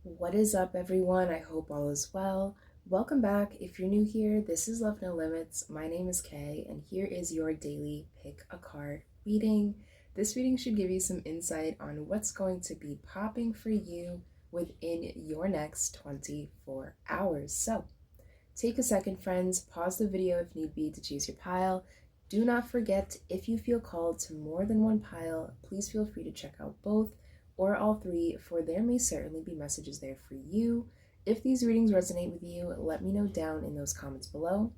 What is up, everyone? I hope all is well. Welcome back. If you're new here, this is Love No Limits. My name is Kay, and here is your daily pick a card reading. This reading should give you some insight on what's going to be popping for you within your next 24 hours. So, take a second, friends. Pause the video if need be to choose your pile. Do not forget, if you feel called to more than one pile, please feel free to check out both or all three, for there may certainly be messages there for you. If these readings resonate with you, let me know down in those comments below.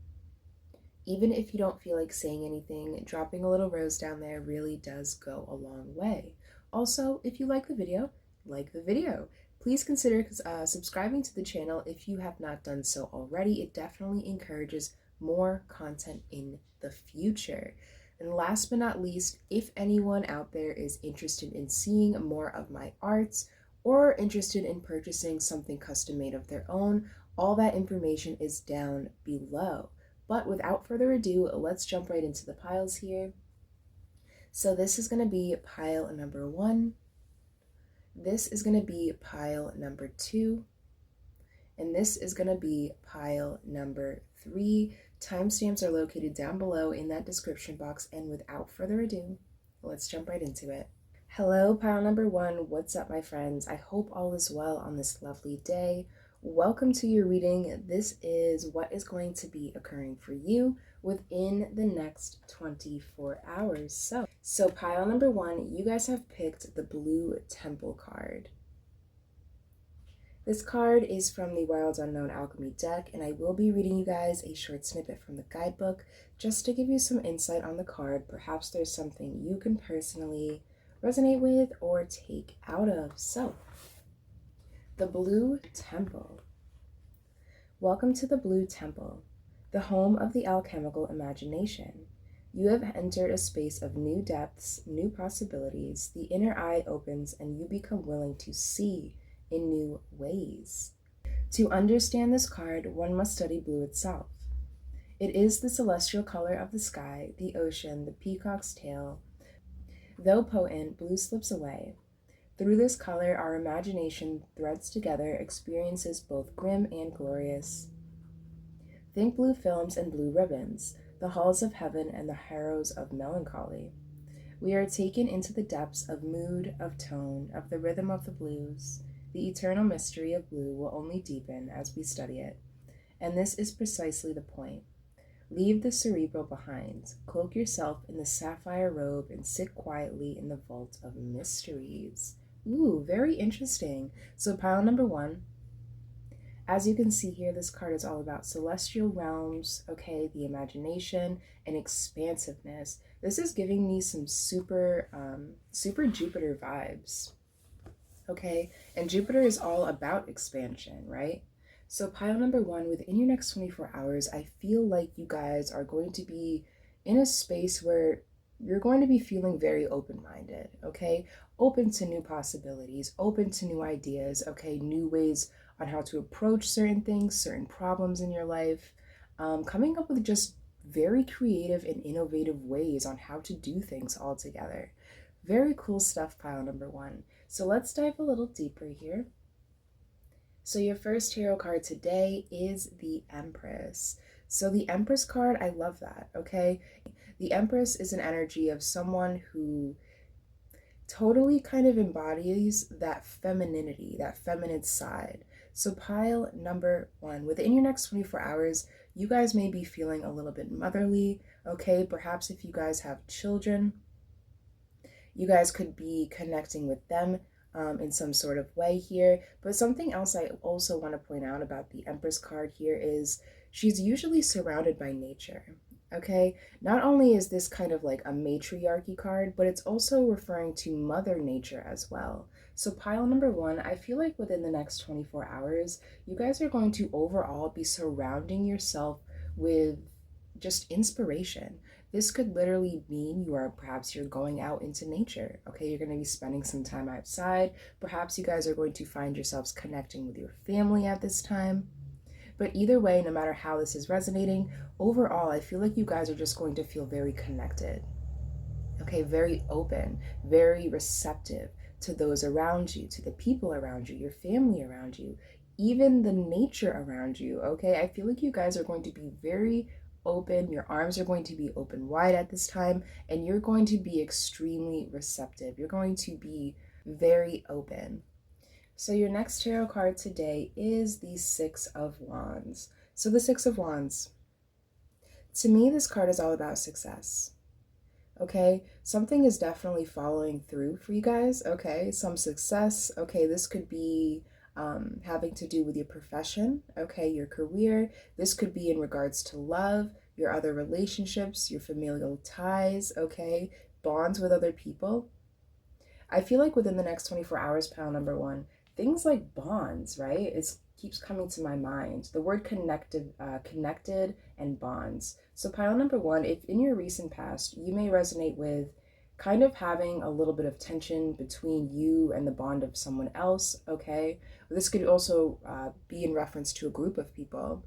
Even if you don't feel like saying anything, dropping a little rose down there really does go a long way. Also, if you like the video, Please consider subscribing to the channel if you have not done so already. It definitely encourages more content in the future. And last but not least, if anyone out there is interested in seeing more of my arts or interested in purchasing something custom made of their own, all that information is down below. But without further ado, let's jump right into the piles here. So this is going to be pile number 1. This is going to be pile number 2. And this is going to be pile number 3. Timestamps are located down below in that description box, and without further ado, let's jump right into it. Hello, pile number 1. What's up, my friends? I hope all is well on this lovely day. Welcome to your reading. This is what is going to be occurring for you within the next 24 hours. So pile number 1, you guys have picked the Blue Temple card. This card is from the Wild Unknown Alchemy deck, and I will be reading you guys a short snippet from the guidebook just to give you some insight on the card. Perhaps there's something you can personally resonate with or take out of. So, the Blue Temple. Welcome to the Blue Temple, the home of the alchemical imagination. You have entered a space of new depths, new possibilities. The inner eye opens and you become willing to see in new ways. To understand this card, one must study blue itself. It is the celestial color of the sky, the ocean, the peacock's tail. Though potent, blue slips away. Through this color, our imagination threads together experiences both grim and glorious. Think blue films and blue ribbons, the halls of heaven and the harrows of melancholy. We are taken into the depths of mood, of tone, of the rhythm of the blues. The eternal mystery of blue will only deepen as we study it, and this is precisely the point. Leave the cerebral behind, cloak yourself in the sapphire robe, and sit quietly in the vault of mysteries. Ooh, very interesting. So pile number 1, as you can see here, this card is all about celestial realms, okay, the imagination and expansiveness. This is giving me some super Jupiter vibes. Okay, and Jupiter is all about expansion, right? So pile number 1, within your next 24 hours, I feel like you guys are going to be in a space where you're going to be feeling very open-minded, okay? Open to new possibilities, open to new ideas, okay? New ways on how to approach certain things, certain problems in your life, coming up with just very creative and innovative ways on how to do things all together. Very cool stuff, pile number 1. So let's dive a little deeper here. So your first tarot card today is the Empress. So the Empress card, I love that, okay? The Empress is an energy of someone who totally kind of embodies that femininity, that feminine side. So pile number 1, within your next 24 hours, you guys may be feeling a little bit motherly, okay? Perhaps if you guys have children, you guys could be connecting with them in some sort of way here. But something else I also want to point out about the Empress card here is she's usually surrounded by nature, okay? Not only is this kind of like a matriarchy card, but it's also referring to Mother Nature as well. So pile number 1, I feel like within the next 24 hours, you guys are going to overall be surrounding yourself with just inspiration. This could literally mean you're going out into nature, okay? You're going to be spending some time outside. Perhaps you guys are going to find yourselves connecting with your family at this time. But either way, no matter how this is resonating, overall, I feel like you guys are just going to feel very connected, okay? Very open, very receptive, to those around you, to the people around you, your family around you, even the nature around you, okay? I feel like you guys are going to be very open. Your arms are going to be open wide at this time, and you're going to be extremely receptive. You're going to be very open. So your next tarot card today is the Six of Wands. So the Six of Wands, to me, this card is all about success. Okay, something is definitely following through for you guys. Okay, some success. Okay, this could be having to do with your profession. Okay, your career. This could be in regards to love, your other relationships, your familial ties. Okay, bonds with other people. I feel like within the next 24 hours, pile number one, things like bonds, right? It keeps coming to my mind. The word connected and bonds. So pile number one, if in your recent past, you may resonate with kind of having a little bit of tension between you and the bond of someone else, okay? This could also be in reference to a group of people.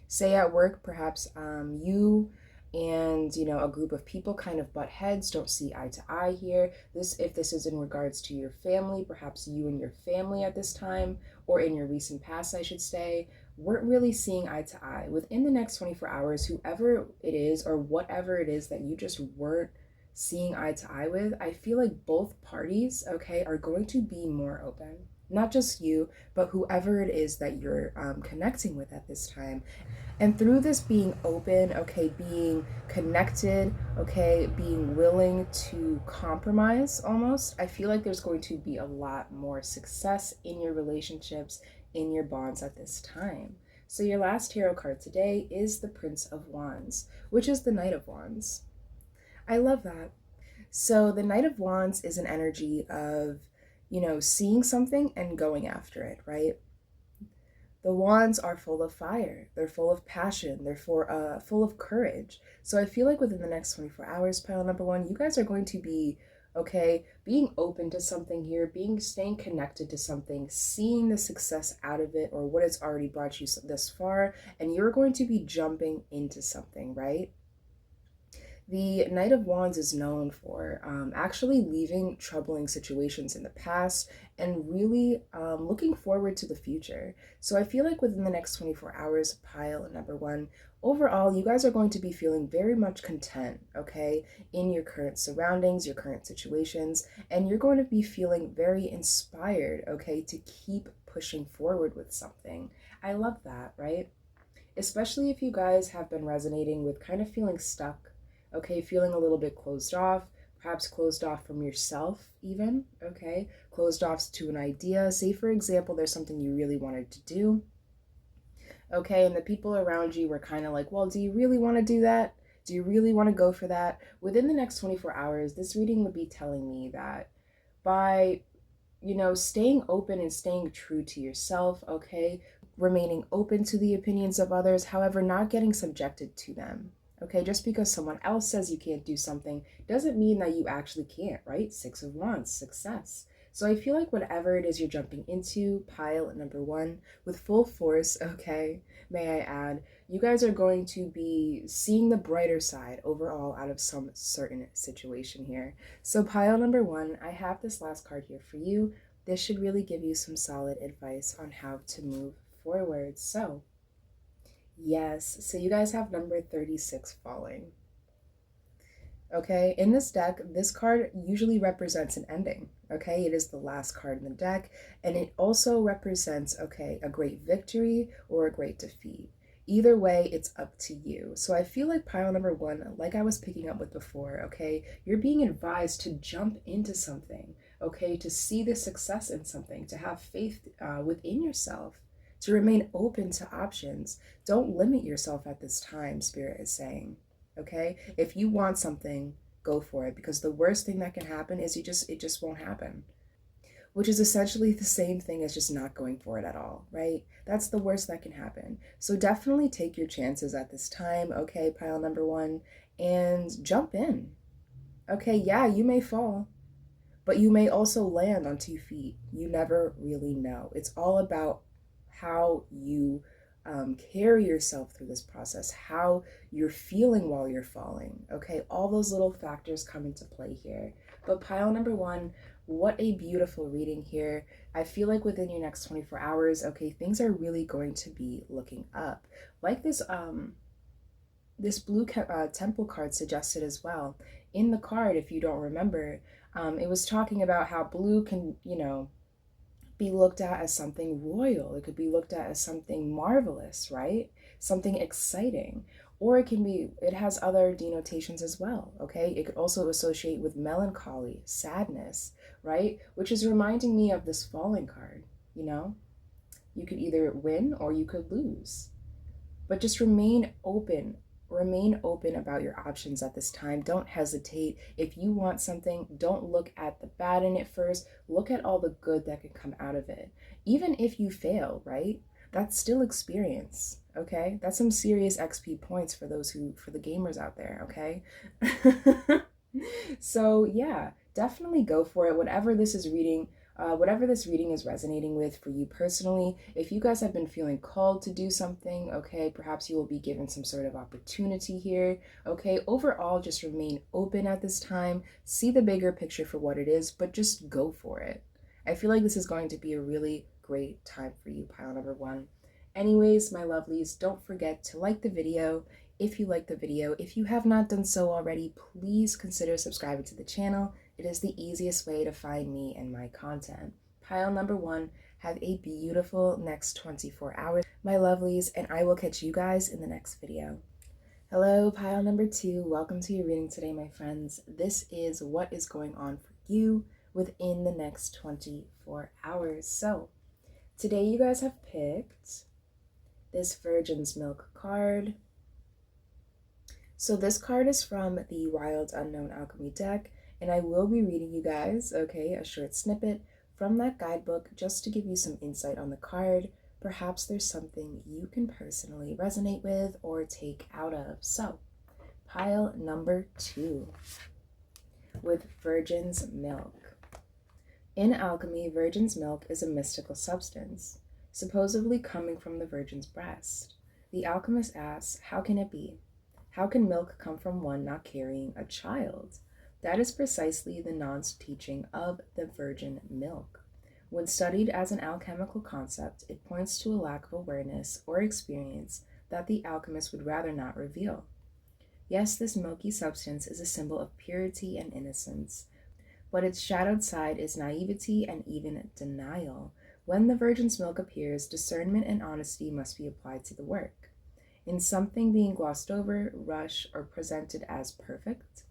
Say at work, perhaps you and a group of people kind of butt heads, don't see eye to eye here. If this is in regards to your family, perhaps you and your family at this time, or in your recent past, I should say, weren't really seeing eye to eye. Within the next 24 hours, whoever it is or whatever it is that you just weren't seeing eye to eye with, I feel like both parties, okay, are going to be more open. Not just you, but whoever it is that you're connecting with at this time. And through this being open, okay, being connected, okay, being willing to compromise almost, I feel like there's going to be a lot more success in your relationships, in your bonds at this time. So your last tarot card today is the Prince of Wands, which is the Knight of Wands. I love that. So the Knight of Wands is an energy of, seeing something and going after it, right? The wands are full of fire. They're full of passion. They're full of courage. So I feel like within the next 24 hours, pile number one, you guys are going to be, okay, being open to something here, staying connected to something, seeing the success out of it or what it's already brought you this far, and you're going to be jumping into something, right? The Knight of Wands is known for actually leaving troubling situations in the past and really looking forward to the future. So I feel like within the next 24 hours, pile number one, overall, you guys are going to be feeling very much content, okay, in your current surroundings, your current situations, and you're going to be feeling very inspired, okay, to keep pushing forward with something. I love that, right? Especially if you guys have been resonating with kind of feeling stuck, okay, feeling a little bit closed off, perhaps closed off from yourself even, okay, closed off to an idea. Say, for example, there's something you really wanted to do, okay, and the people around you were kind of like, well, do you really want to do that? Do you really want to go for that? Within the next 24 hours, this reading would be telling me that by, staying open and staying true to yourself, okay, remaining open to the opinions of others, however, not getting subjected to them. Okay, just because someone else says you can't do something doesn't mean that you actually can't, right? Six of Wands, success. So I feel like whatever it is you're jumping into, pile number one, with full force, okay, may I add, you guys are going to be seeing the brighter side overall out of some certain situation here. So pile number one, I have this last card here for you. This should really give you some solid advice on how to move forward. So yes, so you guys have number 36 falling. Okay, in this deck, this card usually represents an ending. Okay, it is the last card in the deck, and it also represents, okay, a great victory or a great defeat. Either way, it's up to you. So I feel like pile number one, like I was picking up with before, okay, you're being advised to jump into something, okay, to see the success in something, to have faith within yourself, to remain open to options. Don't limit yourself at this time, Spirit is saying, okay? If you want something, go for it, because the worst thing that can happen is it just won't happen, which is essentially the same thing as just not going for it at all, right? That's the worst that can happen. So definitely take your chances at this time, okay, pile number one, and jump in. Okay, yeah, you may fall, but you may also land on 2 feet. You never really know. It's all about how you carry yourself through this process, how you're feeling while you're falling, okay? All those little factors come into play here. But pile number one, What a beautiful reading here. I feel like within your next 24 hours, okay, things are really going to be looking up. Like this blue temple card suggested as well. In the card, if you don't remember, it was talking about how blue can, be looked at as something royal. It could be looked at as something marvelous, right? Something exciting. Or it has other denotations as well, okay? It could also associate with melancholy, sadness, right? Which is reminding me of this falling card, you know? You could either win or you could lose. But just remain open. Remain open about your options at this time. Don't hesitate. If you want something, don't look at the bad in it first. Look at all the good that could come out of it. Even if you fail, right? That's still experience, okay? That's some serious XP points for the gamers out there, okay? So yeah, definitely go for it. Whatever this reading is resonating with for you personally. If you guys have been feeling called to do something, okay, perhaps you will be given some sort of opportunity here, okay? Overall, just remain open at this time. See the bigger picture for what it is, but just go for it. I feel like this is going to be a really great time for you, pile number one. Anyways, my lovelies, don't forget to like the video. If you like the video, if you have not done so already, please consider subscribing to the channel. It is the easiest way to find me and my content. Pile number one, have a beautiful next 24 hours, my lovelies, and I will catch you guys in the next video. Hello, pile number two. Welcome to your reading today, my friends. This is what is going on for you within the next 24 hours. So, today you guys have picked this Virgin's Milk card. So this card is from the Wild Unknown Alchemy deck, and I will be reading you guys, okay, a short snippet from that guidebook just to give you some insight on the card. Perhaps there's something you can personally resonate with or take out of. So, pile number two, with Virgin's Milk. In alchemy, virgin's milk is a mystical substance, supposedly coming from the virgin's breast. The alchemist asks, how can it be? How can milk come from one not carrying a child? That is precisely the nonce teaching of the virgin milk. When studied as an alchemical concept, it points to a lack of awareness or experience that the alchemist would rather not reveal. Yes, this milky substance is a symbol of purity and innocence, but its shadowed side is naivety and even denial. When the virgin's milk appears, discernment and honesty must be applied to the work. In something being glossed over, rushed, or presented as perfect,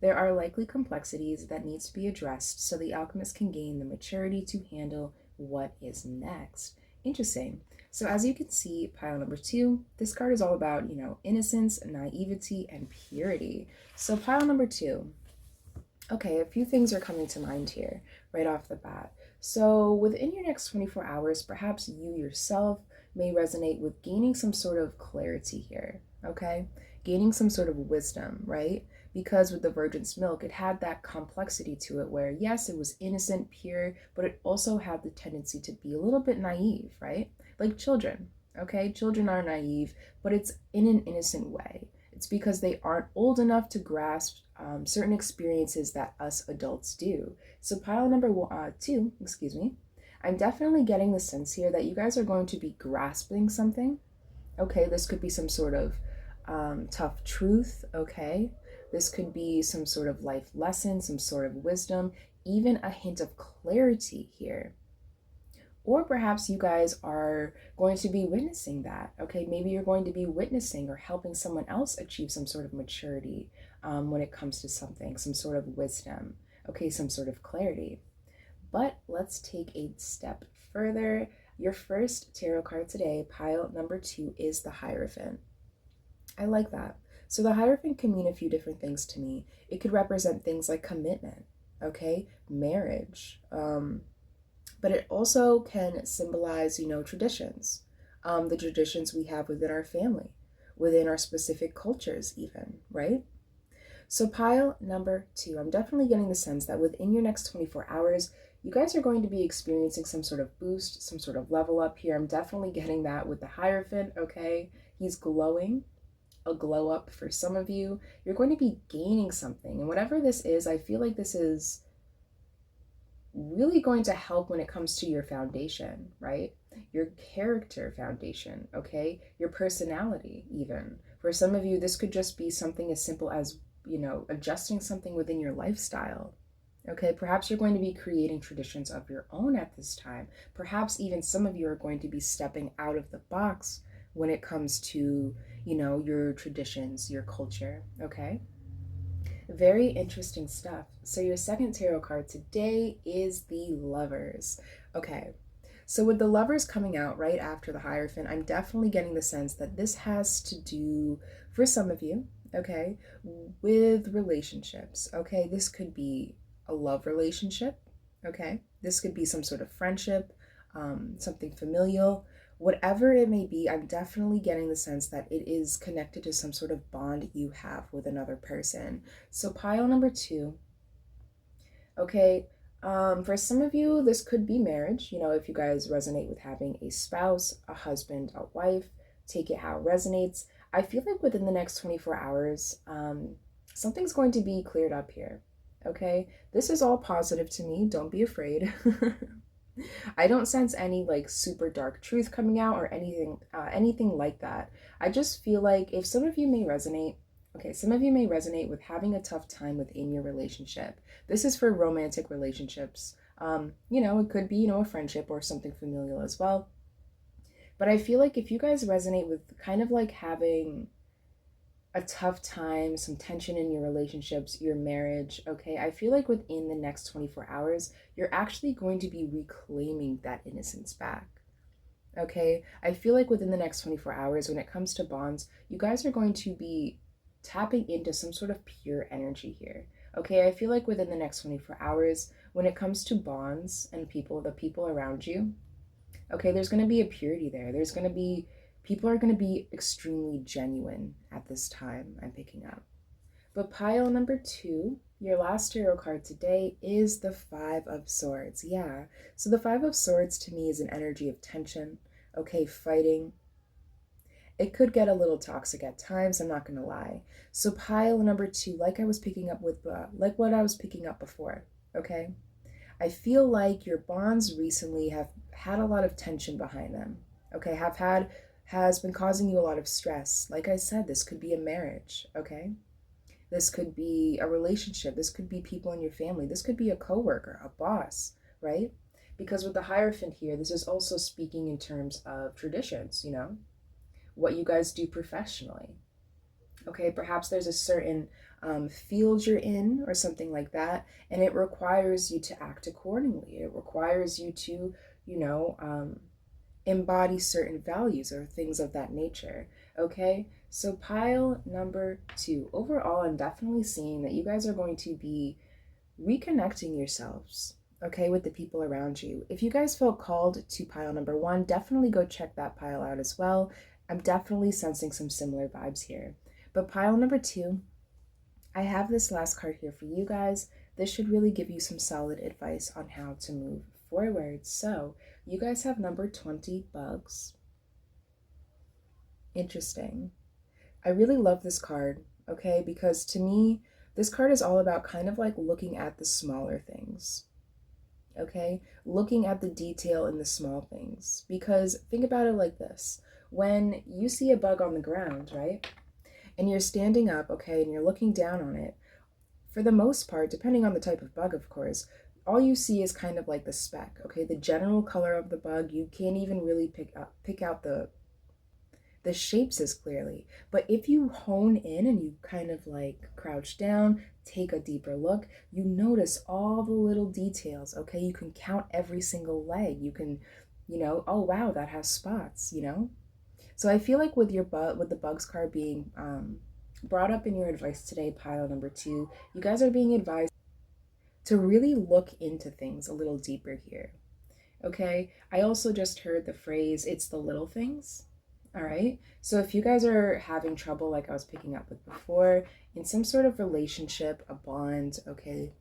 there are likely complexities that need to be addressed so the alchemist can gain the maturity to handle what is next. Interesting. So as you can see, pile number two, this card is all about, innocence, naivety, and purity. So pile number two, okay, a few things are coming to mind here right off the bat. So within your next 24 hours, perhaps you yourself may resonate with gaining some sort of clarity here, okay? Gaining some sort of wisdom, right? Because with the virgin's milk, it had that complexity to it where, yes, it was innocent, pure, but it also had the tendency to be a little bit naive, right? Like children, okay? Children are naive, but it's in an innocent way. It's because they aren't old enough to grasp certain experiences that us adults do. So pile number two, I'm definitely getting the sense here that you guys are going to be grasping something. Okay, this could be some sort of tough truth, okay? This could be some sort of life lesson, some sort of wisdom, even a hint of clarity here. Or perhaps you guys are going to be witnessing that, okay? Maybe you're going to be witnessing or helping someone else achieve some sort of maturity when it comes to something, some sort of wisdom, okay, some sort of clarity. But let's take a step further. Your first tarot card today, pile number two, is the Hierophant. I like that. So the Hierophant can mean a few different things to me. It could represent things like commitment, okay, marriage, but it also can symbolize, traditions, the traditions we have within our family, within our specific cultures even, right? So pile number two, I'm definitely getting the sense that within your next 24 hours, you guys are going to be experiencing some sort of boost, some sort of level up here. I'm definitely getting that with the Hierophant, okay? He's glowing, a glow up for some of you. You're going to be gaining something. And whatever this is, I feel like this is really going to help when it comes to your foundation, right? Your character foundation, okay? Your personality, even. For some of you, this could just be something as simple as, adjusting something within your lifestyle. Okay, perhaps you're going to be creating traditions of your own at this time. Perhaps even some of you are going to be stepping out of the box when it comes to, your traditions, your culture, okay? Very interesting stuff. So, your second tarot card today is the Lovers. Okay, so with the Lovers coming out right after the Hierophant, I'm definitely getting the sense that this has to do, for some of you, okay, with relationships. Okay, this could be a love relationship. Okay, this could be some sort of friendship, something familial. Whatever it may be, I'm definitely getting the sense that it is connected to some sort of bond you have with another person. So, pile number two, okay, for some of you, this could be marriage. If you guys resonate with having a spouse, a husband, a wife, take it how it resonates. I feel like within the next 24 hours, something's going to be cleared up here. Okay, this is all positive to me. Don't be afraid. I don't sense any like super dark truth coming out or anything like that. I just feel like if some of you may resonate, okay, some of you may resonate with having a tough time within your relationship. This is for romantic relationships. It could be, a friendship or something familial as well. But I feel like if you guys resonate with kind of like having a tough time, some tension in your relationships, your marriage, okay, I feel like within the next 24 hours, you're actually going to be reclaiming that innocence back. Okay, I feel like within the next 24 hours, when it comes to bonds, you guys are going to be tapping into some sort of pure energy here. Okay, I feel like within the next 24 hours, when it comes to bonds and people, the people around you, okay, there's going to be a purity there. There's going to be, people are going to be extremely genuine at this time, I'm picking up. But pile number two, your last tarot card today is the Five of Swords. Yeah, so the Five of Swords to me is an energy of tension, okay, fighting. It could get a little toxic at times, I'm not going to lie. So pile number two, like what I was picking up before, okay? I feel like your bonds recently have had a lot of tension behind them. Okay, has been causing you a lot of stress. Like I said, this could be a marriage, okay? This could be a relationship. This could be people in your family. This could be a coworker, a boss, right? Because with the Hierophant here, this is also speaking in terms of traditions, what you guys do professionally. Okay, perhaps there's a certain field you're in or something like that, and it requires you to act accordingly. It requires you to, embody certain values or things of that nature. Okay, so pile number two. Overall, I'm definitely seeing that you guys are going to be reconnecting yourselves, okay, with the people around you. If you guys felt called to pile number one, definitely go check that pile out as well. I'm definitely sensing some similar vibes here. But pile number two, I have this last card here for you guys. This should really give you some solid advice on how to move forward. So, you guys have number 20, bugs. Interesting. I really love this card, okay, because to me, this card is all about kind of like looking at the smaller things, okay? Looking at the detail in the small things. Because think about it like this. When you see a bug on the ground, right? And you're standing up, okay, and you're looking down on it, for the most part, depending on the type of bug, of course, all you see is kind of like the speck, okay? The general color of the bug, you can't even really pick out the shapes as clearly. But if you hone in and you kind of like crouch down, take a deeper look, you notice all the little details, okay? You can count every single leg. You can, oh wow, that has spots. So I feel like with the bugs card being brought up in your advice today, pile number two, you guys are being advised to really look into things a little deeper here. Okay? I also just heard the phrase, it's the little things. All right? So if you guys are having trouble, like I was picking up with before, in some sort of relationship, a bond, okay,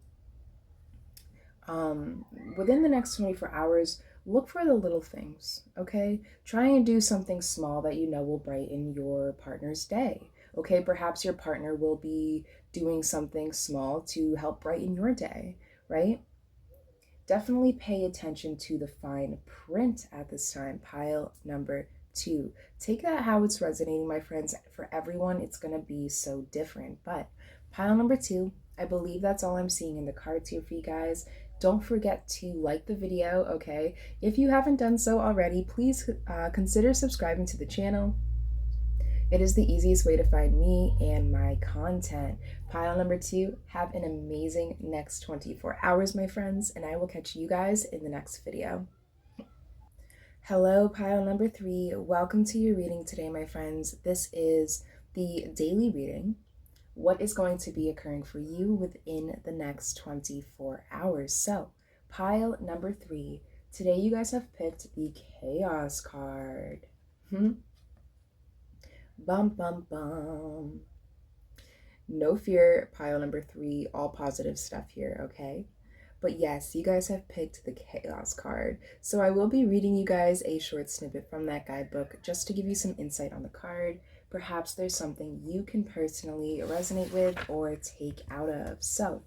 within the next 24 hours, look for the little things, okay? Try and do something small that you know will brighten your partner's day, okay? Perhaps your partner will be doing something small to help brighten your day, right? definitely pay attention to the fine print at this time. Pile number 2. Take that how it's resonating, my friends. For everyone, it's going to be so different. But pile number 2, I believe that's all I'm seeing in the cards here for you guys. Don't forget to like the video, okay? If you haven't done so already, please consider subscribing to the channel. It is the easiest way to find me and my content. Pile number 2, have an amazing next 24 hours, my friends, and I will catch you guys in the next video. Hello, pile number 3. Welcome to your reading today, my friends. This is the daily reading. What is going to be occurring for you within the next 24 hours. So, pile number 3. Today you guys have picked the Chaos card. Bum, bum, bum. No fear, pile number 3, all positive stuff here, okay? But yes, you guys have picked the Chaos card. So I will be reading you guys a short snippet from that guidebook just to give you some insight on the card. Perhaps there's something you can personally resonate with or take out of. So,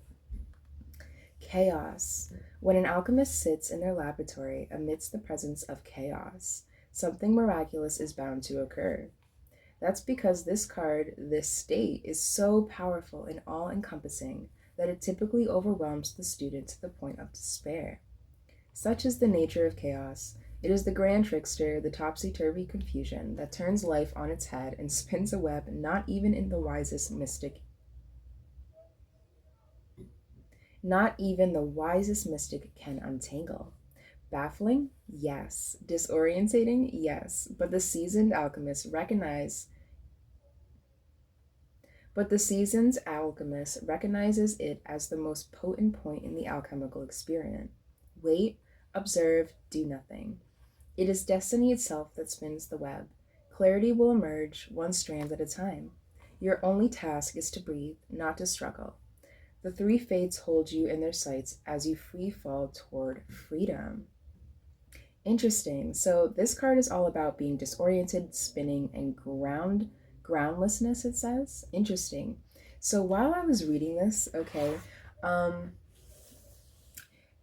chaos. When an alchemist sits in their laboratory amidst the presence of chaos, something miraculous is bound to occur. That's because this card, this state, is so powerful and all-encompassing that it typically overwhelms the student to the point of despair. Such is the nature of chaos. It is the grand trickster, the topsy-turvy confusion that turns life on its head and spins a web not even the wisest mystic can untangle. Baffling? Yes. Disorientating? Yes. But the seasoned alchemist recognizes it as the most potent point in the alchemical experiment. Wait, observe, do nothing. It is destiny itself that spins the web. Clarity will emerge, one strand at a time. Your only task is to breathe, not to struggle. The 3 fates hold you in their sights as you free fall toward freedom. Interesting. So this card is all about being disoriented, spinning, and groundlessness, it says. Interesting. So while I was reading this, okay,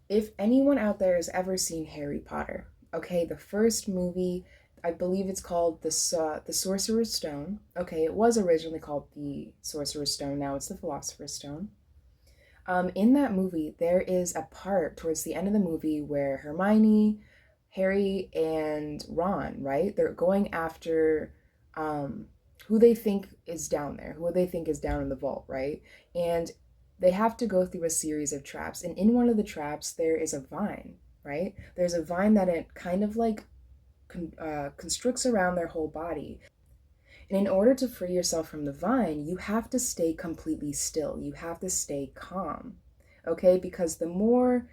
if anyone out there has ever seen Harry Potter, okay, the first movie, I believe it's called the Sorcerer's Stone. Okay, it was originally called the Sorcerer's Stone. Now it's the Philosopher's Stone. In that movie, there is a part towards the end of the movie where Hermione, Harry, and Ron, right? They're going after who they think is down there, who they think is down in the vault, right? And they have to go through a series of traps. And in one of the traps, there is a vine, right? There's a vine that it kind of like constricts around their whole body. And in order to free yourself from the vine, you have to stay completely still. You have to stay calm, okay? Because the more,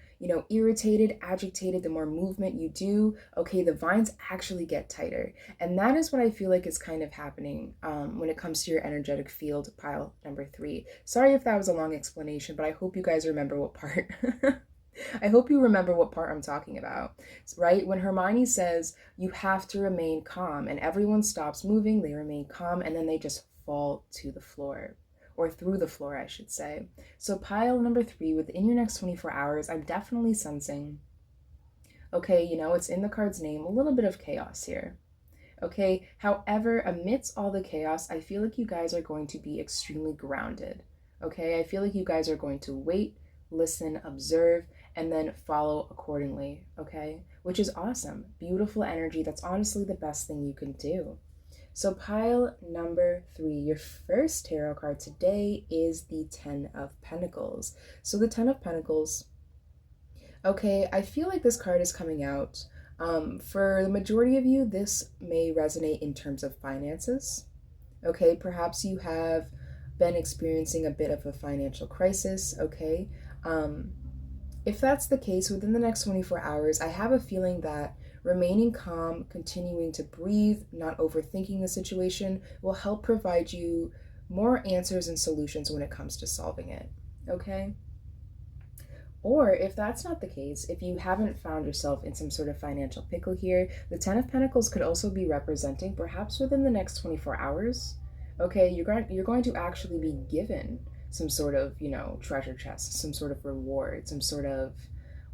irritated, agitated, the more movement you do, okay, the vines actually get tighter. And that is what I feel like is kind of happening when it comes to your energetic field, pile number 3. Sorry if that was a long explanation, but I hope you guys remember what part. I hope you remember what part I'm talking about, right? When Hermione says you have to remain calm and everyone stops moving, they remain calm, and then they just fall to the floor, or through the floor, I should say. So pile number 3, within your next 24 hours, I'm definitely sensing, okay, it's in the card's name, a little bit of chaos here. Okay, however, amidst all the chaos, I feel like you guys are going to be extremely grounded. Okay, I feel like you guys are going to wait, listen, observe, and then follow accordingly, okay? Which is awesome. Beautiful energy. That's honestly the best thing you can do. So pile number 3, your first tarot card today is the 10 of Pentacles. So the 10 of Pentacles, okay, I feel like this card is coming out. For the majority of you, this may resonate in terms of finances. Okay, perhaps you have been experiencing a bit of a financial crisis, okay? If that's the case, within the next 24 hours, I have a feeling that remaining calm, continuing to breathe, not overthinking the situation will help provide you more answers and solutions when it comes to solving it, okay? Or if that's not the case, if you haven't found yourself in some sort of financial pickle here, the 10 of Pentacles could also be representing, perhaps within the next 24 hours, okay, you're going to actually be given some sort of, treasure chest, some sort of reward, some sort of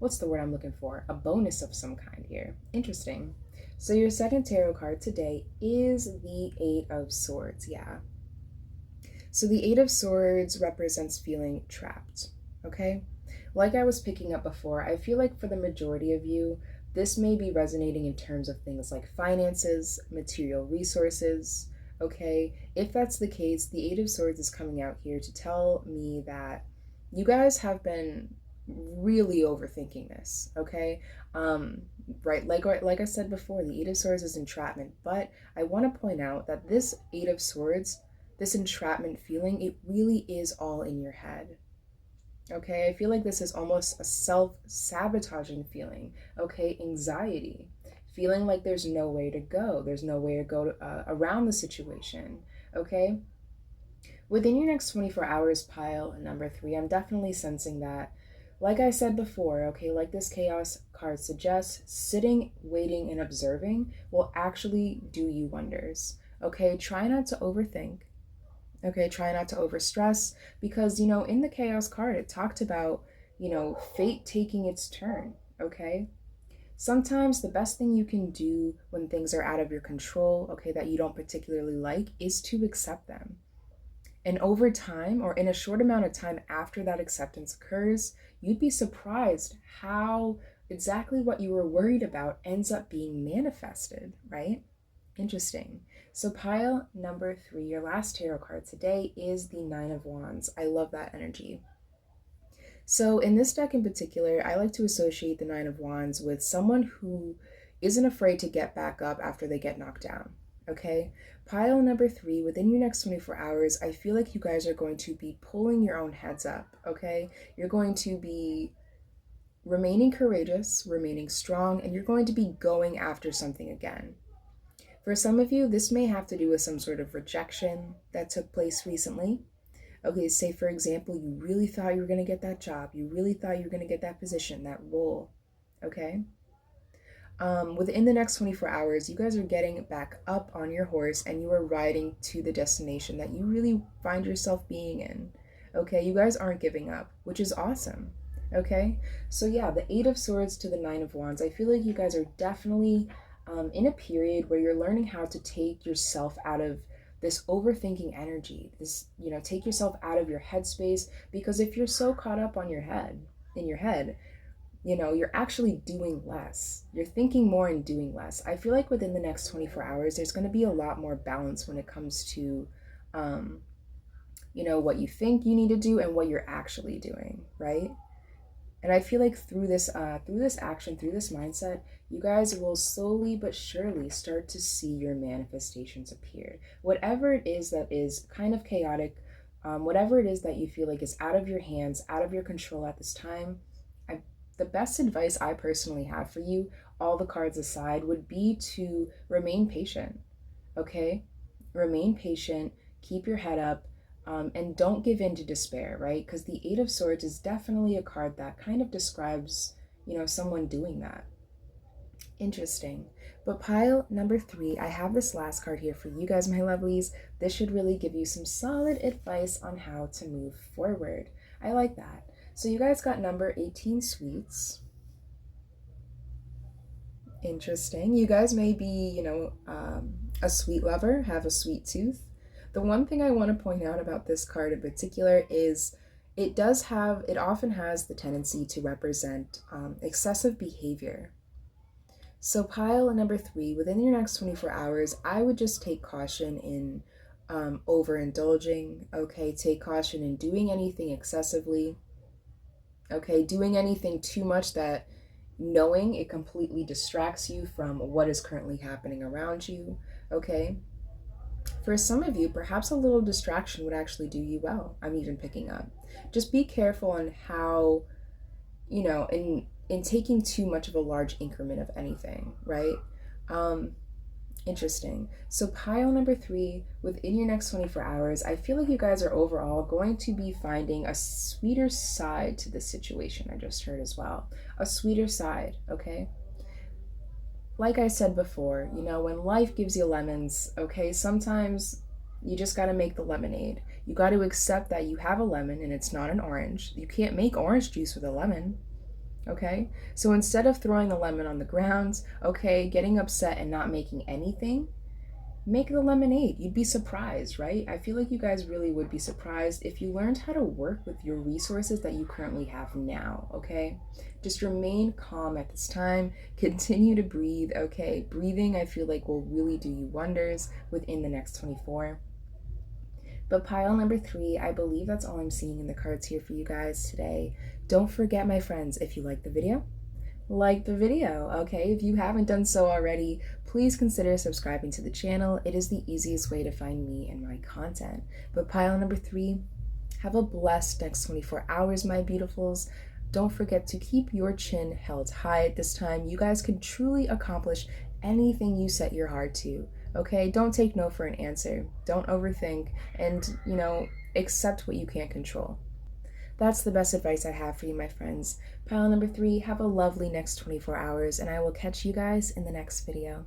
what's the word I'm looking for? A bonus of some kind here. Interesting. So your second tarot card today is the Eight of Swords. Yeah. So the Eight of Swords represents feeling trapped, okay? Like I was picking up before, I feel like for the majority of you, this may be resonating in terms of things like finances, material resources, okay? If that's the case, the Eight of Swords is coming out here to tell me that you guys have been really overthinking this, okay? Right, like I said before, the Eight of Swords is entrapment, but I want to point out that this Eight of Swords, this entrapment feeling, it really is all in your head. Okay, I feel like this is almost a self-sabotaging feeling. Okay, anxiety, feeling like there's no way to go. There's no way to go around the situation. Okay, within your next 24 hours, pile number 3, I'm definitely sensing that, like I said before, okay, like this chaos card suggests, sitting, waiting, and observing will actually do you wonders. Okay, try not to overthink. Okay, try not to overstress, because, in the chaos card, it talked about, fate taking its turn. Okay, sometimes the best thing you can do when things are out of your control, okay, that you don't particularly like, is to accept them. And over time, or in a short amount of time after that acceptance occurs, you'd be surprised how exactly what you were worried about ends up being manifested, right? Interesting. So pile number 3, your last tarot card today, is the Nine of Wands. I love that energy. So in this deck in particular, I like to associate the Nine of Wands with someone who isn't afraid to get back up after they get knocked down. Okay, pile number 3, within your next 24 hours, I feel like you guys are going to be pulling your own heads up. Okay, you're going to be remaining courageous, remaining strong, and you're going to be going after something again. For some of you, this may have to do with some sort of rejection that took place recently. Okay, say for example, you really thought you were going to get that job. You really thought you were going to get that position, that role. Okay? Within the next 24 hours, you guys are getting back up on your horse and you are riding to the destination that you really find yourself being in. Okay, you guys aren't giving up, which is awesome. Okay, so yeah, the Eight of Swords to the Nine of Wands, I feel like you guys are definitely in a period where you're learning how to take yourself out of this overthinking energy, take yourself out of your headspace, because if you're so caught up on in your head, you're actually doing less. You're thinking more and doing less. I feel like within the next 24 hours, there's going to be a lot more balance when it comes to, what you think you need to do and what you're actually doing, right? And I feel like through this action, through this mindset, you guys will slowly but surely start to see your manifestations appear. Whatever it is that is kind of chaotic, whatever it is that you feel like is out of your hands, out of your control at this time, the best advice I personally have for you, all the cards aside, would be to remain patient, okay? Remain patient, keep your head up, and don't give in to despair, right? Because the Eight of Swords is definitely a card that kind of describes, someone doing that. Interesting. But pile number 3, I have this last card here for you guys, my lovelies. This should really give you some solid advice on how to move forward. I like that. So you guys got number 18, sweets. Interesting. You guys may be, a sweet lover, have a sweet tooth. The one thing I want to point out about this card in particular is it often has the tendency to represent excessive behavior. So pile number 3, within your next 24 hours, I would just take caution in overindulging, okay? Take caution in doing anything excessively. Okay, doing anything too much that knowing it completely distracts you from what is currently happening around you, okay? For some of you, perhaps a little distraction would actually do you well. I'm even picking up. Just be careful on how, in taking too much of a large increment of anything, right? Interesting. So pile number 3, within your next 24 hours, I feel like you guys are overall going to be finding a sweeter side to this situation. I just heard as well. A sweeter side, okay? Like I said before, when life gives you lemons, okay, sometimes you just got to make the lemonade. You got to accept that you have a lemon and it's not an orange. You can't make orange juice with a lemon. Okay? So instead of throwing the lemon on the ground, okay, getting upset and not making anything, make the lemonade. You'd be surprised, right? I feel like you guys really would be surprised if you learned how to work with your resources that you currently have now, okay? Just remain calm at this time. Continue to breathe, okay? Breathing, I feel like, will really do you wonders within the next 24. But pile number 3, I believe that's all I'm seeing in the cards here for you guys today. Don't forget, my friends, if you like the video, like the video, okay? If you haven't done so already, please consider subscribing to the channel. It is the easiest way to find me and my content. But pile number 3, have a blessed next 24 hours, my beautifuls. Don't forget to keep your chin held high at this time. You guys can truly accomplish anything you set your heart to, okay? Don't take no for an answer. Don't overthink, and, accept what you can't control. That's the best advice I have for you, my friends. Pile number 3, have a lovely next 24 hours, and I will catch you guys in the next video.